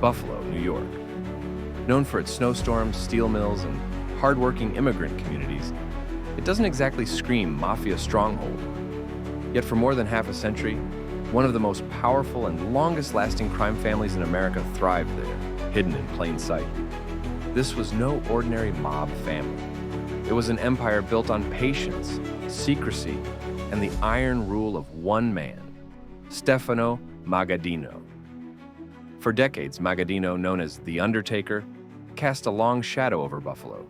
Buffalo, New York. Known for its snowstorms, steel mills, and hardworking immigrant communities, it doesn't exactly scream mafia stronghold. Yet for more than half a century, one of the most powerful and longest-lasting crime families in America thrived there, hidden in plain sight. This was no ordinary mob family. It was an empire built on patience, secrecy, and the iron rule of one man, Stefano Magaddino. For decades, Magaddino, known as the Undertaker, cast a long shadow over Buffalo,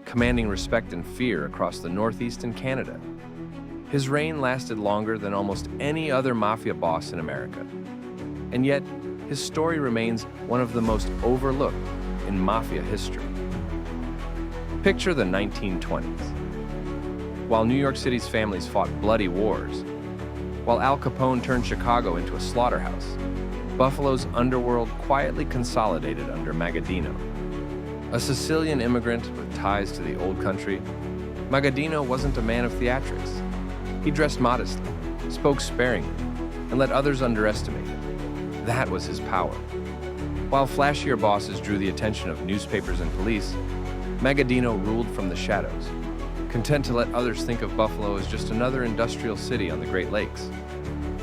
commanding respect and fear across the Northeast and Canada. His reign lasted longer than almost any other mafia boss in America. And yet, his story remains one of the most overlooked in mafia history. Picture the 1920s. While New York City's families fought bloody wars, while Al Capone turned Chicago into a slaughterhouse, Buffalo's underworld quietly consolidated under Magaddino. A Sicilian immigrant with ties to the old country, Magaddino wasn't a man of theatrics. He dressed modestly, spoke sparingly, and let others underestimate him. That was his power. While flashier bosses drew the attention of newspapers and police, Magaddino ruled from the shadows, content to let others think of Buffalo as just another industrial city on the Great Lakes.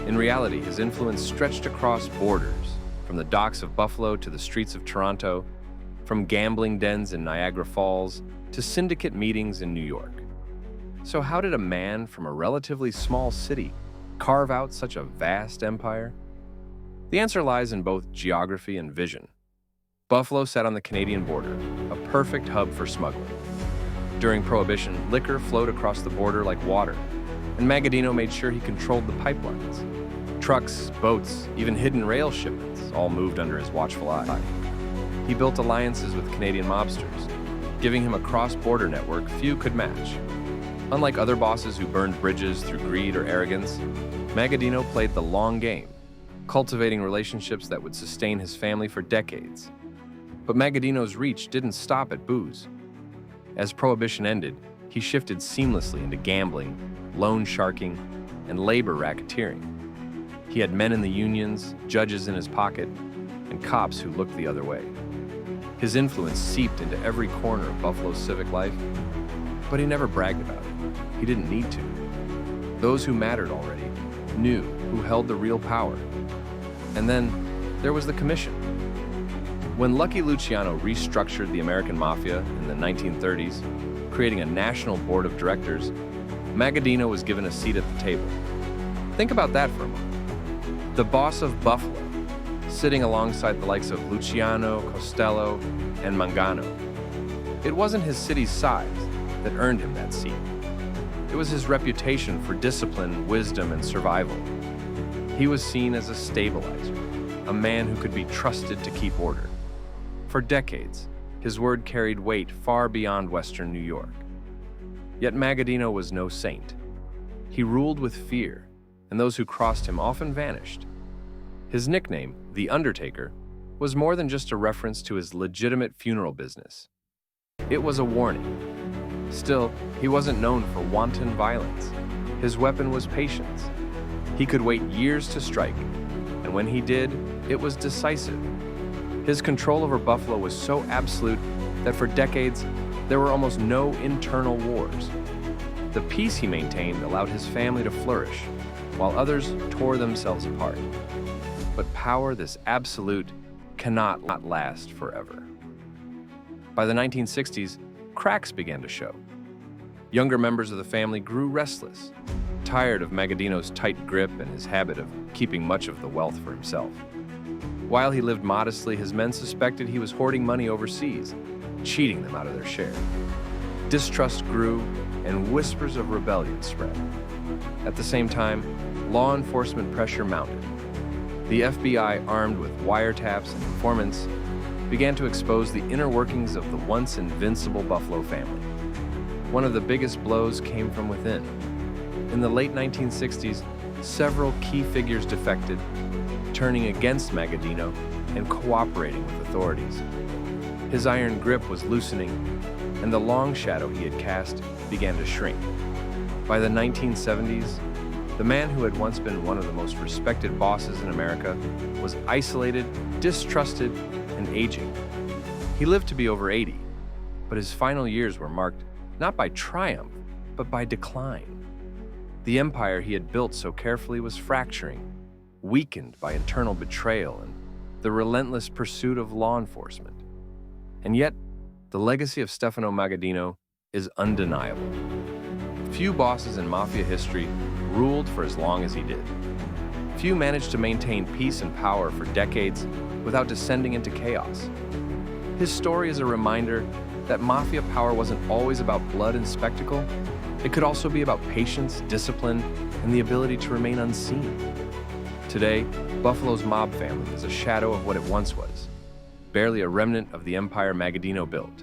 In reality, his influence stretched across borders, from the docks of Buffalo to the streets of Toronto, from gambling dens in Niagara Falls to syndicate meetings in New York. So how did a man from a relatively small city carve out such a vast empire? The answer lies in both geography and vision. Buffalo sat on the Canadian border, a perfect hub for smuggling. During Prohibition, liquor flowed across the border like water, and Magaddino made sure he controlled the pipelines. Trucks, boats, even hidden rail shipments all moved under his watchful eye. He built alliances with Canadian mobsters, giving him a cross-border network few could match. Unlike other bosses who burned bridges through greed or arrogance, Magaddino played the long game, cultivating relationships that would sustain his family for decades. But Magaddino's reach didn't stop at booze. As Prohibition ended, he shifted seamlessly into gambling, loan sharking, and labor racketeering. He had men in the unions, judges in his pocket, and cops who looked the other way. His influence seeped into every corner of Buffalo's civic life, but he never bragged about it. He didn't need to. Those who mattered already knew who held the real power. And then there was the commission. When Lucky Luciano restructured the American Mafia in the 1930s, creating a national board of directors, Magaddino was given a seat at the table. Think about that for a moment. The boss of Buffalo, sitting alongside the likes of Luciano, Costello, and Mangano. It wasn't his city's size that earned him that seat. It was his reputation for discipline, wisdom, and survival. He was seen as a stabilizer, a man who could be trusted to keep order. For decades, his word carried weight far beyond Western New York. Yet Magaddino was no saint. He ruled with fear, and those who crossed him often vanished. His nickname, the Undertaker, was more than just a reference to his legitimate funeral business. It was a warning. Still, he wasn't known for wanton violence. His weapon was patience. He could wait years to strike, and when he did, it was decisive. His control over Buffalo was so absolute that for decades, there were almost no internal wars. The peace he maintained allowed his family to flourish, while others tore themselves apart. But power this absolute cannot last forever. By the 1960s, cracks began to show. Younger members of the family grew restless, tired of Magaddino's tight grip and his habit of keeping much of the wealth for himself. While he lived modestly, his men suspected he was hoarding money overseas, cheating them out of their share. Distrust grew, and whispers of rebellion spread. At the same time, law enforcement pressure mounted. The FBI, armed with wiretaps and informants, began to expose the inner workings of the once invincible Buffalo family. One of the biggest blows came from within. In the late 1960s, several key figures defected, turning against Magaddino and cooperating with authorities. His iron grip was loosening, and the long shadow he had cast began to shrink. By the 1970s, the man who had once been one of the most respected bosses in America was isolated, distrusted, and aging. He lived to be over 80, but his final years were marked not by triumph, but by decline. The empire he had built so carefully was fracturing, weakened by internal betrayal and the relentless pursuit of law enforcement. And yet, the legacy of Stefano Magaddino is undeniable. Few bosses in mafia history ruled for as long as he did. Few managed to maintain peace and power for decades without descending into chaos. His story is a reminder that mafia power wasn't always about blood and spectacle. It could also be about patience, discipline, and the ability to remain unseen. Today, Buffalo's mob family is a shadow of what it once was, barely a remnant of the empire Magaddino built.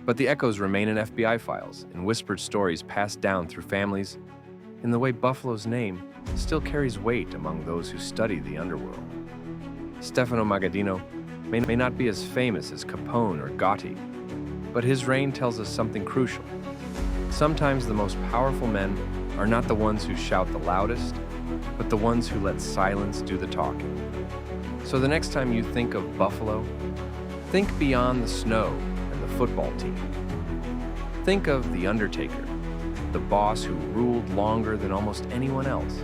But the echoes remain in FBI files, in whispered stories passed down through families, in the way Buffalo's name still carries weight among those who study the underworld. Stefano Magaddino may not be as famous as Capone or Gotti, but his reign tells us something crucial. Sometimes the most powerful men are not the ones who shout the loudest, but the ones who let silence do the talking. So the next time you think of Buffalo, think beyond the snow and the football team. Think of the Undertaker, the boss who ruled longer than almost anyone else,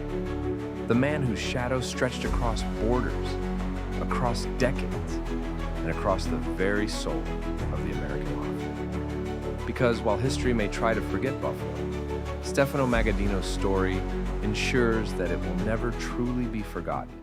the man whose shadow stretched across borders, across decades, and across the very soul of the American Mafia. Because while history may try to forget Buffalo, Stefano Magaddino's story ensures that it will never truly be forgotten.